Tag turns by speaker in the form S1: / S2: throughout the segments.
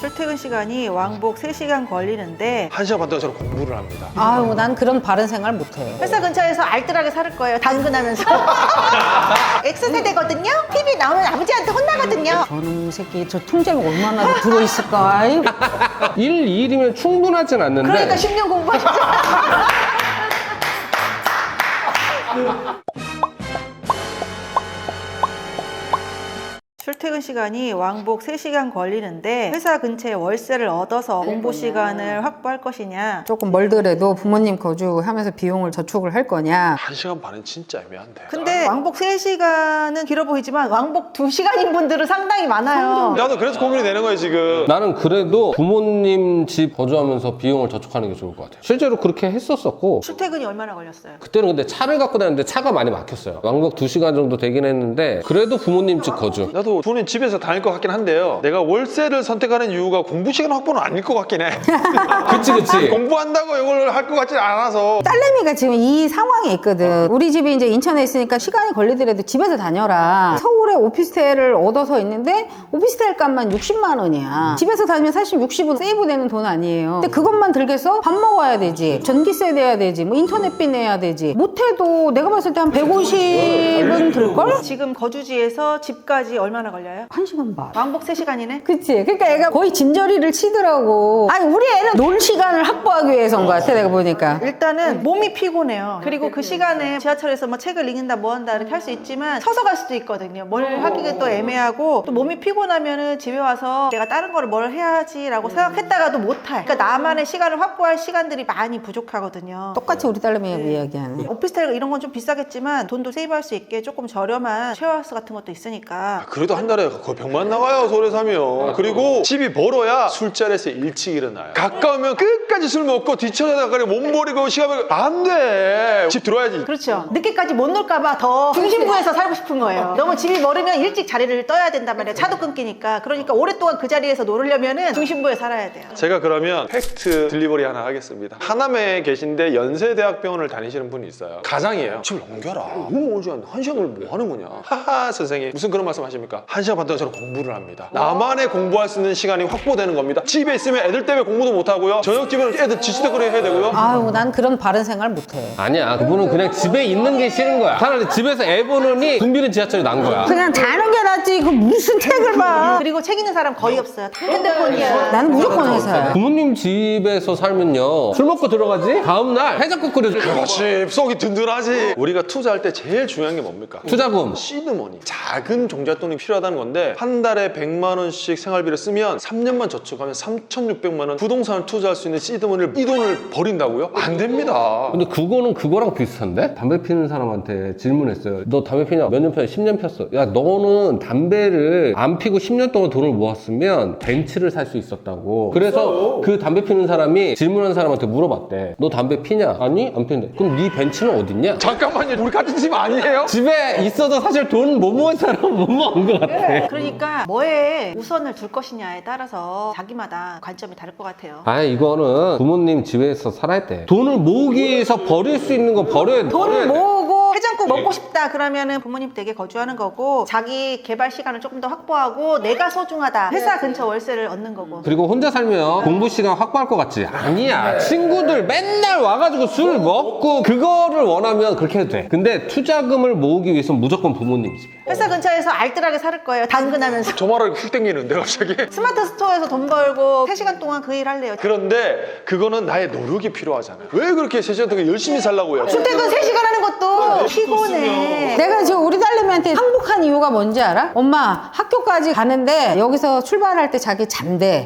S1: 출퇴근 시간이 왕복 3시간 걸리는데
S2: 1시간 반 동안 저는 공부를 합니다.
S3: 아유, 난 그런 바른 생활 못해.
S1: 회사 근처에서 알뜰하게 살 거예요. 당근하면서. X세대거든요. TV 나오면 아버지한테 혼나거든요.
S3: 저놈 새끼 저 통장에 얼마나 들어있을까? 아이고.
S4: 1, 2일이면 충분하진 않는데
S1: 그러니까 10년 공부하셨잖아. 출퇴근 시간이 왕복 3시간 걸리는데 회사 근처에 월세를 얻어서 공부 시간을 확보할 것이냐.
S3: 조금 멀더라도 부모님 거주하면서 비용을 저축을 할 거냐.
S2: 1시간 반은 진짜 애매한데.
S1: 근데 왕복 3시간은 길어 보이지만 왕복 2시간인 분들은 상당히 많아요.
S2: 나도 그래서 고민이 되는 거예요 지금.
S4: 나는 그래도 부모님 집 거주하면서 비용을 저축하는 게 좋을 것 같아요. 실제로 그렇게 했었었고
S1: 출퇴근이 얼마나 걸렸어요?
S4: 그때는 근데 차를 갖고 다녔는데 차가 많이 막혔어요. 왕복 2시간 정도 되긴 했는데 그래도 부모님 집 거주.
S2: 나도 부모님 집에서 다닐 것 같긴 한데요. 내가 월세를 선택하는 이유가 공부 시간 확보는 아닐 것 같긴 해.
S4: 그치
S2: 공부한다고 이걸 할 것 같지 않아서.
S3: 딸내미가 지금 이 상황에 있거든. 우리 집이 이제 인천에 있으니까 시간이 걸리더라도 집에서 다녀라. 서울에 오피스텔을 얻어서 있는데 오피스텔 값만 60만 원이야. 집에서 다니면 사실 60은 세이브되는 돈 아니에요. 근데 그것만 들겠어? 밥 먹어야 되지. 전기세 내야 되지. 뭐 인터넷비 내야 되지. 못해도 내가 봤을 때 한 150은 들걸?
S1: 지금 거주지에서 집까지 얼마나 걸려요?
S3: 1시간 반.
S1: 왕복 3시간이네?
S3: 그치. 그러니까 애가 거의 진저리를 치더라고. 아니, 우리 애는 놀 시간을 확보하기 위해서인 것 같아, 내가 보니까.
S1: 일단은 몸이 피곤해요. 그리고 그 시간에 지하철에서 뭐 책을 읽는다 뭐 한다 이렇게 할 수 있지만 서서 갈 수도 있거든요. 뭘 하기가 또 애매하고 또 몸이 피곤하면은 집에 와서 내가 다른 거를 뭘 해야지라고 생각했다가도 못해. 그러니까 나만의 시간을 확보할 시간들이 많이 부족하거든요.
S3: 똑같이 우리 딸내미하고 이야기하네.
S1: 오피스텔 이런 건 좀 비싸겠지만 돈도 세이브할 수 있게 조금 저렴한 쉐어하우스 같은 것도 있으니까.
S2: 그래도 한 달에 거의 100만 나가요 서울에 사면. 그리고 집이 멀어야 술자리에서 일찍 일어나요. 가까우면 끝까지 술 먹고 뒤쳐다가 못 버리고 시간을 안 돼. 집 들어와야지.
S1: 그렇죠. 늦게까지 못 놀까봐 더 중심부에서 살고 싶은 거예요. 너무 집이 멀으면 일찍 자리를 떠야 된단 말이에요. 차도 끊기니까. 그러니까 오랫동안 그 자리에서 놀으려면은 중심부에 살아야 돼요.
S2: 제가 그러면 팩트 딜리버리 하나 하겠습니다. 하남에 계신데 연세대학병원을 다니시는 분이 있어요. 가장이에요. 집을 옮겨라. 너무 오지 않는데 1시간을 뭐 하는 거냐. 하하 선생님 무슨 그런 말씀 하십니까? 1시간 반 동안 저는 공부를 합니다. 나만의 공부할 수 있는 시간이 확보되는 겁니다. 집에 있으면 애들 때문에 공부도 못하고요. 저녁집에는 애들 지치대거리 해야 되고요.
S3: 아유, 난 그런 바른 생활 못해.
S4: 아니야 그분은 그냥 집에 있는 게 싫은 거야. 차라리 집에서 애 보느니 붐비는 지하철이 난 거야.
S3: 그냥 자는 게 낫지. 그 무슨 책을 봐.
S1: 그리고 책 읽는 사람 거의 없어요. 다 핸드폰이에요.
S3: 나는 무조건 회사야.
S4: 부모님 집에서 살면요 술 먹고 들어가지 다음날 해장국 끓여줘.
S2: 그렇지. 속이 든든하지. 우리가 투자할 때 제일 중요한 게 뭡니까?
S4: 투자금.
S2: 시드머니. 작은 종잣돈이 필요하다는 건데 한 달에 100만 원씩 생활비를 쓰면 3년만 저축하면 3,600만 원 부동산을 투자할 수 있는 시드머니를 이 돈을 버린다고요? 안 됩니다.
S4: 근데 그거는 그거랑 비슷한데? 담배 피는 사람한테 질문했어요. 너 담배 피냐? 몇 년 폈어? 10년 폈어. 야 너는 담배를 안 피고 10년 동안 돈을 모았으면 벤츠를 살 수 있었다고. 그래서 그 담배 피는 사람이 질문한 사람한테 물어봤대. 너 담배 피냐? 아니 안 피는데. 그럼 네 벤츠는 어딨냐?
S2: 잠깐만요. 우리 같은 집 아니에요?
S4: 집에 있어도 사실 돈 못 모은 사람은 못 모은 것 같아.
S1: 그러니까 뭐에 우선을 둘 것이냐에 따라서 자기마다 관점이 다를 것 같아요.
S4: 아 이거는 부모님 집에서 살아야 돼. 돈을 모으기 위해서 버릴 수 있는 건 버려야 돼.
S1: 돈을 모으고 해장국 먹고 싶다 그러면은 부모님 댁에 거주하는 거고 자기 개발 시간을 조금 더 확보하고 내가 소중하다 회사 근처 월세를 얻는 거고.
S4: 그리고 혼자 살면 공부 시간 확보할 것 같지? 아니야. 친구들 맨날 와가지고 술 먹고 그거를 원하면 그렇게 해도 돼. 근데 투자금을 모으기 위해서는 무조건 부모님 집에.
S1: 회사 근처에서 알뜰하게 살 거예요. 당근하면서.
S2: 저 말을 휙 땡기는데 갑자기.
S1: 스마트 스토어에서 돈 벌고 3시간 동안 그 일 할래요.
S2: 그런데 그거는 나의 노력이 필요하잖아요. 왜 그렇게 3시간 동안 열심히 살라고 해요?
S1: 출퇴근 3시간 하는 것도 피곤해.
S3: 내가 지금 우리 딸내미한테 항복한 이유가 뭔지 알아? 엄마 학교까지 가는데 여기서 출발할 때 자기 잠대.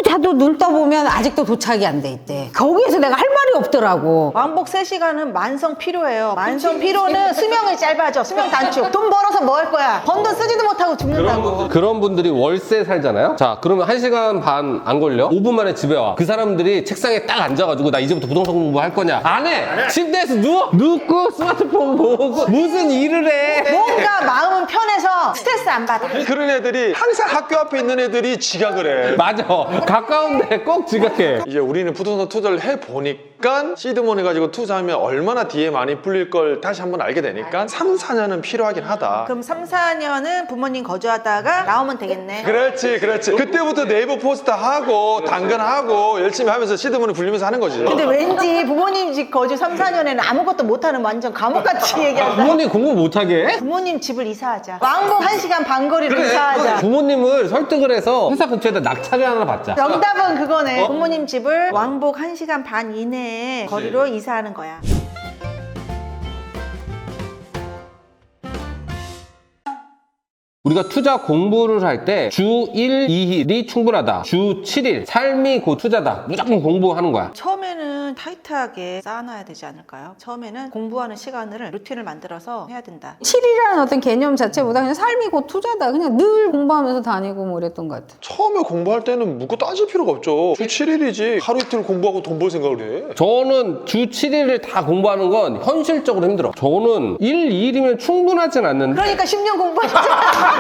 S3: 자도 눈 떠보면 아직도 도착이 안 돼 있대. 거기에서 내가 할 말이 없더라고.
S1: 왕복 3시간은 만성 피로예요. 만성 피로는 수명이 짧아져. 수명 단축. 돈 벌어서 뭐 할 거야? 번 돈 쓰지도 못하고 죽는다고.
S4: 그런 분들이 월세 살잖아요. 자 그러면 1시간 반 안 걸려? 5분 만에 집에 와. 그 사람들이 책상에 딱 앉아가지고 나 이제부터 부동산 공부 할 거냐? 안 해! 침대에서 누워! 눕고 스마트폰 보고 무슨 일을 해!
S1: 뭔가 마음은 편해서 스트레스 안 받아.
S2: 그런 애들이 항상 학교 앞에 있는 애들이 지각을 해.
S4: 맞아. 가까운데 꼭 지각해.
S2: 이제 우리는 부동산 투자를 해보니까 알니까 시드머니 가지고 투자하면 얼마나 뒤에 많이 불릴 걸 다시 한번 알게 되니까 3, 4년은 필요하긴 하다.
S1: 그럼 3, 4년은 부모님 거주하다가 나오면 되겠네.
S2: 그렇지. 그때부터 네이버 포스터 하고 당근하고 열심히 하면서 시드머니 불리면서 하는 거지.
S1: 근데 왠지 부모님 집 거주 3, 4년에는 아무것도 못하는 완전 감옥같이 얘기한다.
S4: 부모님 공부 못하게 해?
S1: 부모님 집을 이사하자. 왕복 1시간 반 거리를 이사하자.
S4: 부모님을 설득을 해서 회사 근처에다 낙찰을 하나 받자.
S1: 정답은 그거네. 부모님 집을 왕복 1시간 반 이내에 거리로 이사하는 거야.
S4: 우리가 투자 공부를 할 때 주 1, 2일이 충분하다. 주 7일, 삶이 곧 투자다. 무조건 공부하는 거야.
S1: 처음에는 타이트하게 쌓아놔야 되지 않을까요? 처음에는 공부하는 시간을 루틴을 만들어서 해야 된다.
S3: 7이라는 어떤 개념 자체보다 그냥 삶이 곧 투자다. 그냥 늘 공부하면서 다니고 뭐 이랬던 것 같아.
S2: 처음에 공부할 때는 묻고 따질 필요가 없죠. 주 7일이지 하루 이틀 공부하고 돈 벌 생각을 해.
S4: 저는 주 7일을 다 공부하는 건 현실적으로 힘들어. 저는 1, 2일이면 충분하진 않는데
S1: 그러니까 10년 공부하셨잖아.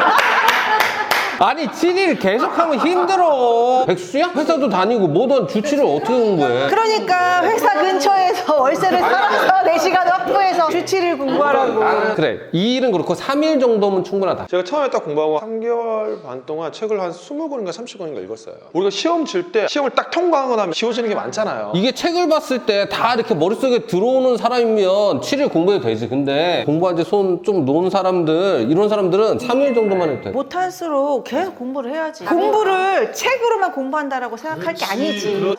S4: 아니 7일 계속하면 힘들어. 백수야? 회사도 다니고 뭐든 주 7일 어떻게 공부해?
S1: 그러니까 회사 근처에서 월세를 살아서 4시간 확보해서 주 7일 공부하라고.
S4: 그래 2일은 그렇고 3일 정도면 충분하다.
S2: 제가 처음에 딱 공부하고 3개월 반 동안 책을 한 20권인가 30권인가 읽었어요. 우리가 시험 칠 때 시험을 딱 통과하고 나면 쉬워지는 게 많잖아요.
S4: 이게 책을 봤을 때 다 이렇게 머릿속에 들어오는 사람이면 7일 공부해도 되지. 근데 공부한 지 손 좀 놓은 사람들, 이런 사람들은 3일 정도만 해도 돼.
S1: 못할수록 계속 공부를 해야지. 공부를 책으로만 공부한다라고 생각할 게 아니지.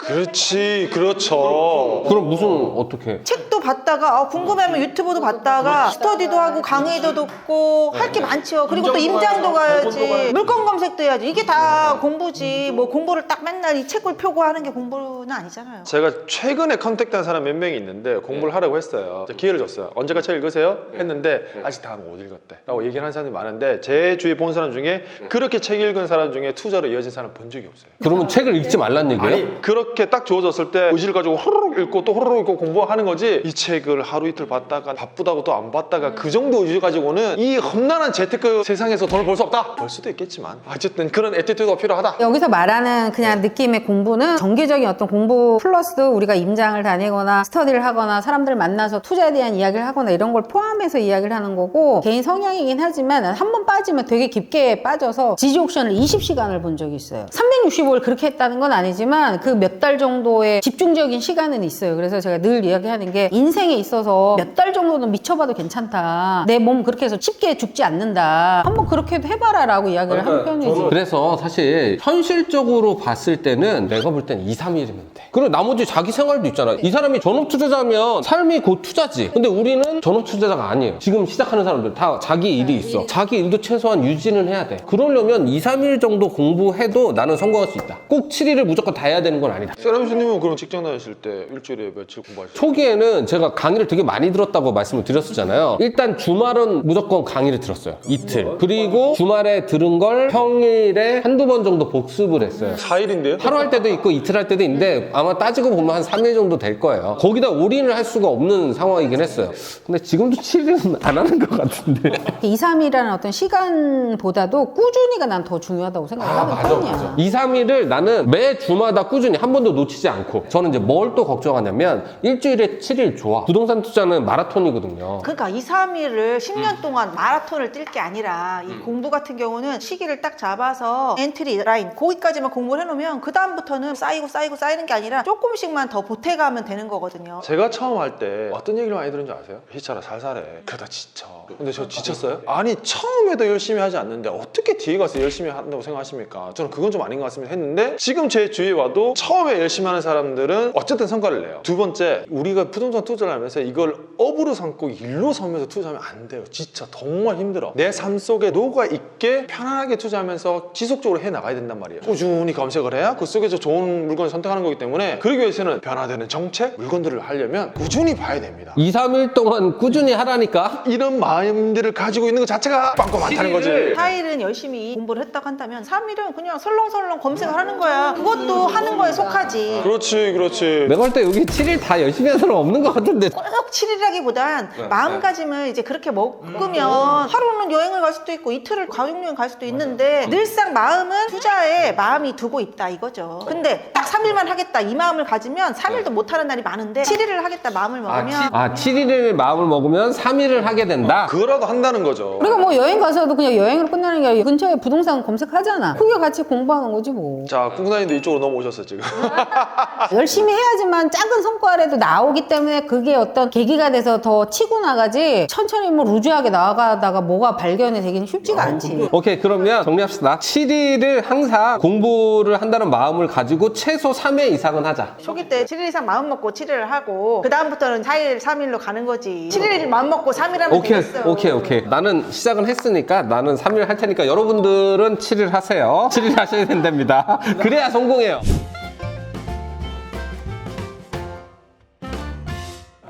S2: 그렇죠.
S4: 그럼 무슨 어떻게?
S1: 책도 봤다가 궁금하면 유튜브도 봤다가 스터디도 하고 강의도 듣고 할 게 많죠. 그리고 또 임장도 가야지. 물건 검색도 해야지. 이게 다 공부지. 뭐 공부를 딱 맨날 이 책을 펴고 하는 게 공부는 아니잖아요.
S2: 제가 최근에 컨택된 사람 몇 명이 있는데 공부를 하라고 했어요. 기회를 줬어요. 언제까 책 읽으세요? 했는데 아직 다 못 읽었대 라고 얘기를 하는 사람이 많은데 제 주위에 본 사람 중에 그렇게 책 읽은 사람 중에 투자로 이어진 사람 본 적이 없어요.
S4: 그러면 책을 읽지 말란 얘기예요?
S2: 아니 그렇게 딱 주어졌을 때 의지를 가지고 호로록 읽고 또 호로록 읽고 공부하는 거지, 이 책을 하루 이틀 봤다가 바쁘다고 또 안 봤다가 그 정도 의지 가지고는 이 험난한 재테크 세상에서 돈을 벌 수 없다. 벌 수도 있겠지만 어쨌든 그런 애티튜드가 필요하다.
S3: 여기서 말하는 그냥 느낌의 공부는 정기적인 어떤 공부 플러스 우리가 임장을 다니거나 스터디를 하거나 사람들 만나서 투자에 대한 이야기를 하거나 이런 걸 포함해서 이야기를 하는 거고, 개인 성향이긴 하지만 한 번 빠지면 되게 깊게 빠져서 지지 옥션을 20시간을 본 적이 있어요. 365일 그렇게 했다는 건 아니지만 그 몇 달 정도의 집중적인 시간은 있어요. 그래서 제가 늘 이야기하는 게 인생에 있어서 몇 달 정도는 미쳐봐도 괜찮다. 내 몸 그렇게 해서 쉽게 죽지 않는다. 한번 그렇게도 해봐라 라고 이야기를 하는 편이지.
S4: 그래서 사실 현실적으로 봤을 때는 내가 볼 땐 2, 3일이면 돼. 그리고 나머지 자기 생활도 있잖아. 이 사람이 전업 투자자면 삶이 곧 투자지. 근데 우리는 전업 투자자가 아니에요. 지금 시작하는 사람들 다 자기 일이 있어. 자기 일도 최소한 유지는 해야 돼. 그러려면 2, 3일 정도 공부해도 나는 성공할 수 있다. 꼭 7일을 무조건 다 해야 되는 건 아니다.
S2: 세라믹스님은 그럼 직장 다니실 때 일주일에 며칠 공부하셨어요?
S4: 초기에는 제가 강의를 되게 많이 들었다고 말씀을 드렸었잖아요. 일단 주말은 무조건 강의를 들었어요. 이틀. 그리고 주말에 들은 걸 평일에 한두 번 정도 복습을 했어요.
S2: 4일인데요?
S4: 하루 할 때도 있고 이틀 할 때도 있는데 아마 따지고 보면 한 3일 정도 될 거예요. 거기다 올인을 할 수가 없는 상황이긴 했어요. 근데 지금도 7일은 안 하는 것 같은데.
S3: 2, 3일이라는 어떤 시간보다도 꾸준히가 난 더 중요하다고 생각하는 편이야.
S4: 2, 3일을 나는 매 주마다 꾸준히 한 번도 놓치지 않고, 저는 이제 뭘 또 걱정하냐면 일주일에 7일 좋아. 부동산 투자는 마라톤이거든요.
S1: 그러니까 2, 3일을 10년 동안 마라톤을 뛸 게 아니라 이 공부 같은 경우는 시기를 딱 잡아서 엔트리 라인 거기까지만 공부를 해놓으면 그 다음부터는 쌓이는 게 아니라 조금씩만 더 보태가면 되는 거거든요.
S2: 제가 처음 할 때 어떤 얘기를 많이 들은 줄 아세요? 희철아 살살해. 그러다 지쳐. 근데 저 지쳤어요? 아니 처음에도 열심히 하지 않는데 어떻게 뒤에 가서 열심히 한다고 생각하십니까? 저는 그건 좀 아닌 것 같습니다 했는데, 지금 제 주위에 와도 처음에 열심히 하는 사람들은 어쨌든 성과를 내요. 두 번째, 우리가 부동산 투자를 하면서 이걸 업으로 삼고 일로 삼면서 투자하면 안 돼요. 지쳐. 정말 힘들어. 내 삶 속에 녹아있게 편안하게 투자하면서 지속적으로 해나가야 된단 말이에요. 꾸준히 검색을 해야 그 속에서 좋은 물건을 선택하는 거기 때문에, 그러기 위해서는 변화되는 정책, 물건들을 하려면 꾸준히 봐야 됩니다.
S4: 2, 3일 동안 꾸준히 하라니까.
S2: 이런 마음들을 가지고 있는 것 자체가 빵꾸 많다는 거지.
S1: 4일은 열심히 공부를 했다고 한다면 3일은 그냥 설렁설렁 검색을 하는 거야. 그것도 하는 거에 속하지.
S2: 그렇지.
S4: 내가 볼 때 여기 7일 다 열심히 하는 사람 없는 것 같은데.
S1: 꼭 7일이라 낭비하기보단 마음가짐을 이제 그렇게 먹으면 하루는 여행을 갈 수도 있고 이틀을 가족여행 갈 수도 있는데 늘상 마음은 투자에 마음이 두고 있다 이거죠. 근데 딱 3일만 하겠다 이 마음을 가지면 3일도 못하는 날이 많은데 7일을 하겠다 마음을 먹으면
S4: 7일을 마음을 먹으면 3일을 하게 된다.
S2: 그거라도 한다는 거죠.
S3: 우리가 뭐 여행 가서도 그냥 여행으로 끝나는 게 아니라 근처에 부동산 검색하잖아. 그게 같이 공부하는 거지 뭐.
S2: 자, 궁사님도 이쪽으로 넘어오셨어요 지금.
S3: 열심히 해야지만 작은 성과라도 나오기 때문에 그게 어떤 계기가 돼서 더 치고 나가지 천천히 뭐 루즈하게 나아가다가 뭐가 발견이 되기는 쉽지가 않지.
S4: 오케이, 그러면 정리합시다. 7일을 항상 공부를 한다는 마음을 가지고 최소 3회 이상은 하자.
S1: 초기 때 7일 이상 마음 먹고 7일을 하고 그 다음부터는 4일 3일로 가는 거지. 7일 마음 먹고 3일 하면 되겠어.
S4: 오케이. 나는 시작은 했으니까 나는 3일 할 테니까 여러분들은 7일 하세요. 7일 하셔야 된답니다. 그래야 성공해요.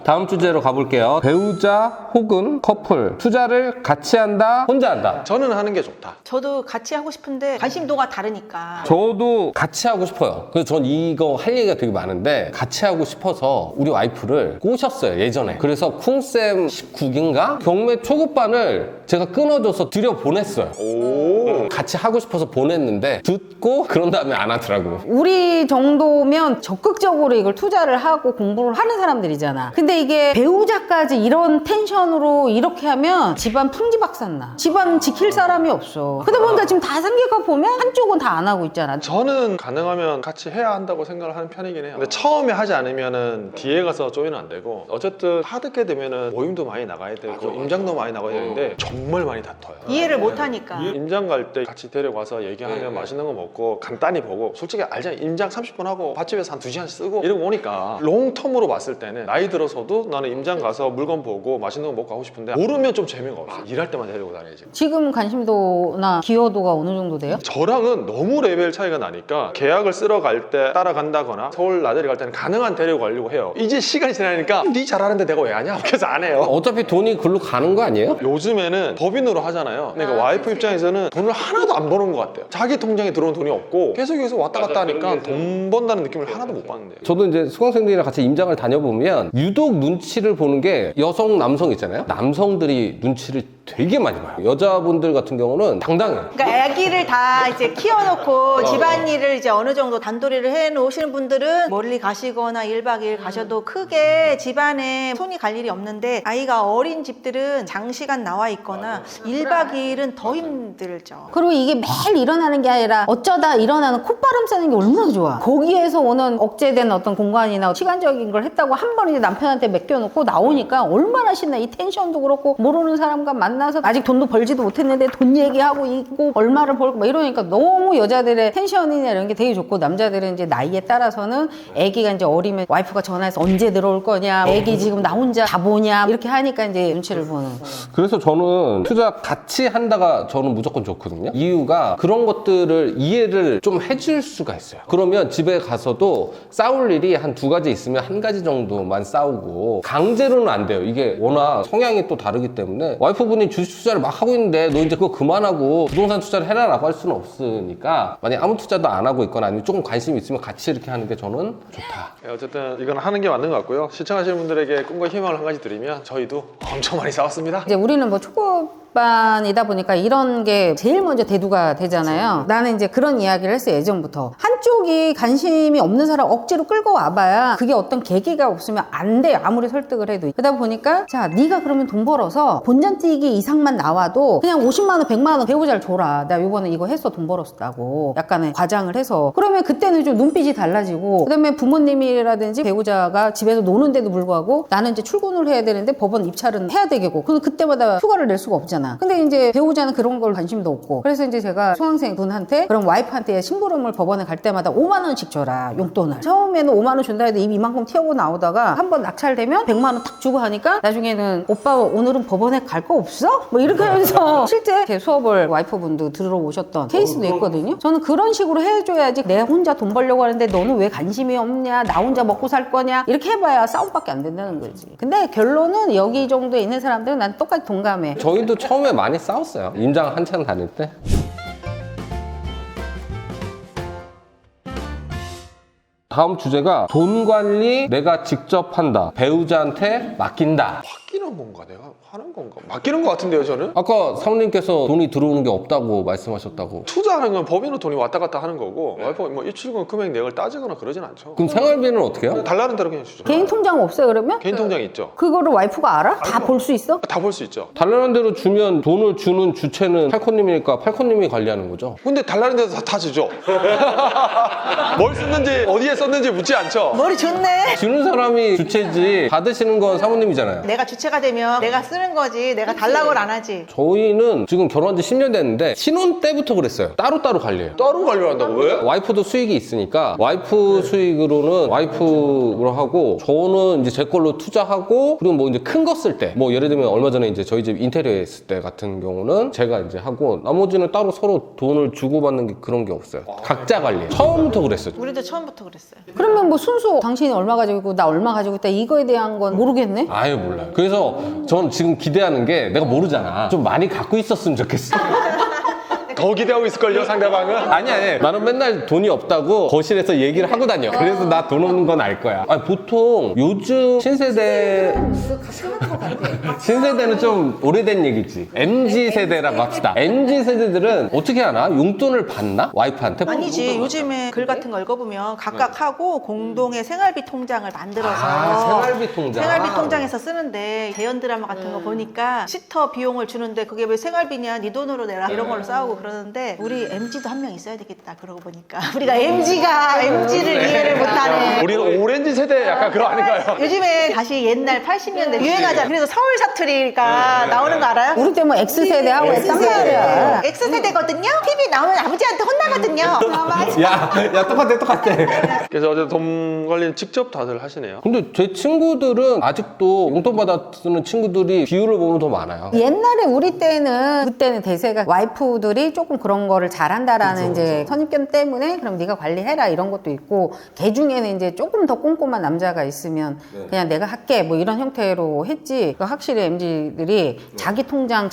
S4: 다음 주제로 가볼게요. 배우자 혹은 커플 투자를 같이 한다, 혼자 한다.
S2: 저는 하는 게 좋다.
S1: 저도 같이 하고 싶은데 관심도가 다르니까.
S4: 저도 같이 하고 싶어요. 그래서 전 이거 할 얘기가 되게 많은데 같이 하고 싶어서 우리 와이프를 꼬셨어요, 예전에. 그래서 쿵쌤 19기인가? 경매 초급반을 제가 끊어줘서 들여보냈어요.
S2: 오.
S4: 같이 하고 싶어서 보냈는데 듣고 그런 다음에 안 하더라고.
S3: 우리 정도면 적극적으로 이걸 투자를 하고 공부를 하는 사람들이잖아. 근데 이게 배우자까지 이런 텐션으로 이렇게 하면 집안 풍지박산나. 집안 지킬 사람이 없어. 그러다 보니까 지금 다 생각해 보면 한쪽은 다 안 하고 있잖아.
S2: 저는 가능하면 같이 해야 한다고 생각을 하는 편이긴 해요. 근데 처음에 하지 않으면은 뒤에 가서 조이는 안 되고 어쨌든 하드게 되면은 모임도 많이 나가야 되고 임장도 많이 나가야 되는데 정말 많이 다퉈요.
S1: 이해를 못 하니까.
S2: 임장 갈 때 같이 데려가서 얘기하면 맛있는 거 먹고 간단히 보고 솔직히 알잖아요. 임장 30분 하고 밭집에서 한 2시간 쓰고 이러고 오니까 롱텀으로 봤을 때는 나이 들어서도 나는 임장 가서 물건 보고 맛있는 거 먹고 하고 싶은데 모르면 좀 재미가 없어. 일할 때만 데리고 다녀야지.
S3: 지금 관심도나 기여도가 어느 정도 돼요?
S2: 저랑은 너무 레벨 차이가 나니까 계약을 쓰러 갈 때 따라간다거나 서울 나들이 갈 때는 가능한 데리고 가려고 해요. 이제 시간이 지나니까 네 잘하는데 내가 왜 하냐? 그래서 안 해요.
S4: 어차피 돈이 글로 가는 거 아니에요?
S2: 요즘에는 법인으로 하잖아요. 그러니까 와이프 입장에서는 돈을 하나도 안 버는 것 같아요. 자기 통장에 들어오는 돈이 없고 계속 여기서 왔다 갔다 하니까 돈 번다는 느낌을 하나도 못 받는데요.
S4: 저도 이제 수강생들이랑 같이 임장을 다녀보면 유독 눈치를 보는 게 여성, 남성 있잖아요. 남성들이 눈치를 되게 많이 봐요. 여자분들 같은 경우는 당당해요.
S1: 그러니까 아기를 다 이제 키워놓고 집안일을 이제 어느 정도 단도리를 해놓으시는 분들은 멀리 가시거나 1박 2일 가셔도 크게 집안에 손이 갈 일이 없는데 아이가 어린 집들은 장시간 나와 있거나 1박 2일은 더 힘들죠.
S3: 그리고 이게 매일 일어나는 게 아니라 어쩌다 일어나는 콧바람 쐬는 게 얼마나 좋아. 거기에서 오는 억제된 어떤 공간이나 시간적인 걸 했다고 한 번 이제 남편한테 맡겨놓고 나오니까 얼마나 신나. 이 텐션도 그렇고 모르는 사람과 만나서 아직 돈도 벌지도 못했는데 돈 얘기하고 있고 얼마를 벌고 막 이러니까 너무 여자들의 텐션이나 이런 게 되게 좋고 남자들은 이제 나이에 따라서는 애기가 이제 어리면 와이프가 전화해서 언제 들어올 거냐, 애기 지금 나 혼자 다 보냐 이렇게 하니까 이제 눈치를 보는.
S4: 그래서 저는 투자 같이 한다가 저는 무조건 좋거든요. 이유가 그런 것들을 이해를 좀 해줄 수가 있어요. 그러면 집에 가서도 싸울 일이 한 2가지 있으면 1가지 정도만 싸우고 강제로는 안 돼요. 이게 워낙 성향이 또 다르기 때문에 와이프분이 주식 투자를 막 하고 있는데 너 이제 그거 그만하고 부동산 투자를 해라라고 할 수는 없으니까 만약 아무 투자도 안 하고 있거나 아니면 조금 관심이 있으면 같이 이렇게 하는 게 저는 좋다.
S2: 네, 어쨌든 이건 하는 게 맞는 것 같고요. 시청하시는 분들에게 꿈과 희망을 한 가지 드리면 저희도 엄청 많이 싸웠습니다.
S3: 이제 우리는 뭐 초급반이다 보니까 이런 게 제일 먼저 대두가 되잖아요. 나는 이제 그런 이야기를 했어요, 예전부터. 한쪽이 관심이 없는 사람 억지로 끌고 와봐야 그게 어떤 계기가 없으면 안 돼요, 아무리 설득을 해도. 그러다 보니까 자, 네가 그러면 돈 벌어서 본전뛰기 이상만 나와도 그냥 50만 원, 100만 원 배우자를 줘라. 나 요번에 이거 했어, 돈 벌었다고. 약간의 과장을 해서. 그러면 그때는 좀 눈빛이 달라지고, 그 다음에 부모님이라든지 배우자가 집에서 노는데도 불구하고 나는 이제 출근을 해야 되는데 법원 입찰은 해야 되겠고, 그럼 그때마다 휴가를 낼 수가 없잖아. 근데 이제 배우자는 그런 걸 관심도 없고. 그래서 이제 제가 수강생 분한테 그럼 와이프한테 심부름을 법원에 갈 때마다 5만 원씩 줘라, 용돈을. 처음에는 5만 원 준다 해도 입 이만큼 튀어고 나오다가 한번 낙찰되면 100만 원 탁 주고 하니까 나중에는 오빠 오늘은 법원에 갈 거 없어? 뭐 이렇게 하면서 실제 제 수업을 와이프분도 들어오셨던 케이스도 있거든요. 저는 그런 식으로 해줘야지. 내가 혼자 돈 벌려고 하는데 너는 왜 관심이 없냐, 나 혼자 먹고 살 거냐, 이렇게 해봐야 싸움밖에 안 된다는 거지. 근데 결론은 여기 정도에 있는 사람들은 난 똑같이 동감해.
S4: 저희도 처음에 많이 싸웠어요. 임장 한창 다닐 때. 다음 주제가 돈 관리 내가 직접 한다. 배우자한테 맡긴다.
S2: 맡기는 건가? 내가 하는 건가? 맡기는 것 같은데요, 저는?
S4: 아까 사모님께서 돈이 들어오는 게 없다고 말씀하셨다고.
S2: 투자하는 건 법인으로 돈이 왔다 갔다 하는 거고 와이프가 뭐 입출금 금액 내역을 따지거나 그러진 않죠.
S4: 그럼 생활비는 어떻게 해요?
S2: 달라는 대로 그냥 주죠.
S3: 개인 통장 없어요 그러면?
S2: 개인 통장이 있죠.
S3: 그거를 와이프가 알아? 다 볼 수 있어?
S2: 다 볼 수 있죠.
S4: 달라는 대로 주면 돈을 주는 주체는 팔코님이니까 팔코님이 관리하는 거죠.
S2: 근데 달라는 데서 다 주죠. 뭘 썼는지 어디에 썼는지 묻지 않죠.
S1: 머리 좋네.
S4: 주는 사람이 주체지 받으시는 건 사모님이잖아요.
S1: 내가 주체가 되면 내가 쓰는 거지. 내가 달라고를 안 하지.
S4: 저희는 지금 결혼한 지 10년 됐는데 신혼 때부터 그랬어요. 따로따로 관리해요.
S2: 따로 관리를 한다고 왜?
S4: 와이프도 수익이 있으니까 와이프 수익으로는 와이프로 하고 저는 이제 제 걸로 투자하고 그리고 뭐 이제 큰 거 쓸 때 뭐 예를 들면 얼마 전에 이제 저희 집 인테리어 했을 때 같은 경우는 제가 이제 하고 나머지는 따로 서로 돈을 주고받는 게 그런 게 없어요. 각자 관리해요. 처음부터 그랬어요.
S1: 우리도 처음부터 그랬어요.
S3: 그러면 뭐 순수 당신이 얼마 가지고 있고 나 얼마 가지고 있다 이거에 대한 건 모르겠네?
S4: 아예 몰라요. 그래서 전 지금 기대하는 게 내가 모르잖아. 좀 많이 갖고 있었으면 좋겠어.
S2: 더 기대하고 있을걸요, 상대방은?
S4: 아니 나는 맨날 돈이 없다고 거실에서 얘기를 하고 다녀. 그래서 나 돈 없는 건 알 거야. 아니, 보통 요즘 신세대는 좀 오래된 얘기지. MZ 세대라고 합시다. MZ 세대들은 어떻게 하나? 용돈을 받나? 와이프한테?
S1: 아니지. 요즘에 글 같은 거 읽어보면 각각 하고 공동의 생활비 통장을 만들어서
S4: 생활비 통장.
S1: 생활비 통장에서 쓰는데 대연 드라마 같은 거 보니까 시터 비용을 주는데 그게 왜 생활비냐 네 돈으로 내라 이런 걸로 싸우고 그러는데 우리 MZ도 한 명 있어야 되겠다 그러고 보니까 우리가 MZ를 이해를 못하네.
S2: 우리는 오렌지 세대 약간 그거 아닌가요?
S1: 요즘에 다시 옛날 80년대 유행하자. 그래서 서울 사투리가 나오는 거 알아요?
S3: 우리 때 뭐 X세대하고 했단 말이야.
S1: X세대거든요? TV 나오면 아버지한테 혼나거든요.
S4: 야 똑같아.
S2: 그래서 어제 돈 관리는 직접 다들 하시네요.
S4: 근데 제 친구들은 아직도 용돈 받아 쓰는 친구들이 비율을 보면 더 많아요.
S3: 옛날에 우리 때는 그때는 대세가 와이프들이 조금 그런 거를 잘한다라는 이제 선입견 때문에 그럼 네가 관리해라 이런 것도 있고 개 중에는 이제 조금 더 꼼꼼한 남자가 있으면 그냥 내가 할게 뭐 이런 형태로 했지. 그러니까 확실히 MZ들이 자기 통장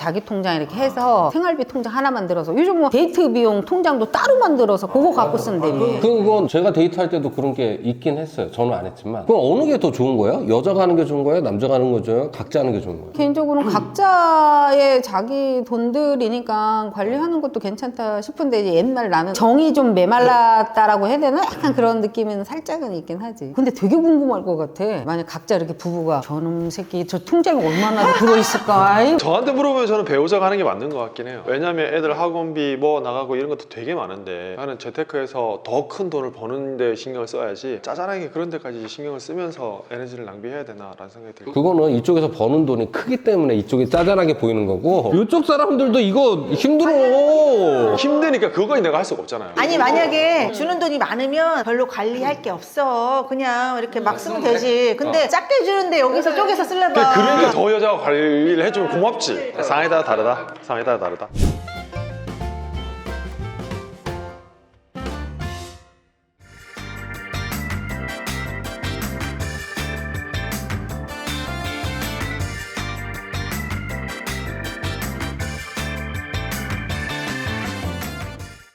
S3: 이렇게 해서 생활비 통장 하나 만들어서 요즘 뭐 데이트 비용 통장도 따로 만들어서 그거 갖고 쓴다며.
S4: 그건 제가 데이트할 때도 그런 게 있긴 했어요. 저는 안 했지만. 그럼 어느 게 더 좋은 거예요? 여자가 하는 게 좋은 거예요? 남자가 하는 거 좋아요? 각자 하는 게 좋은 거예요?
S3: 개인적으로는 각자의 자기 돈들이니까 관리하는 것도 괜찮다 싶은데 이제 옛날 나는 정이 좀 메말랐다라고 해야 되나? 약간 그런 느낌은 살짝은 있긴 하지. 근데 되게 궁금할 것 같아. 만약 각자 이렇게 부부가 저놈 새끼 저 통장에 얼마나 들어있을까? 아이,
S2: 저한테 물어보면 저는 배우자가 하는 게 맞는 것 같긴 해요. 왜냐면 애들 학원비 뭐 나가고 이런 것도 되게 많은데 나는 재테크에서 더 큰 돈을 버는 데 신경을 써야지 짜잘하게 그런 데까지 신경을 쓰면서 에너지를 낭비해야 되나라는 생각이 들고
S4: 그거는 이쪽에서 버는 돈이 크기 때문에 이쪽이 짜잘하게 보이는 거고 이쪽 사람들도 이거 힘들어.
S2: 힘드니까 그거까지 내가 할 수가 없잖아요.
S1: 아니 만약에 주는 돈이 많으면 별로 관리할 게 없어. 그냥 이렇게 막 쓰면 되지. 근데 작게 주는데 여기서 쪼개서 쓰려면
S2: 그러니까 더 여자가 관리를 해주면 고맙지. 상황에 따라 다르다.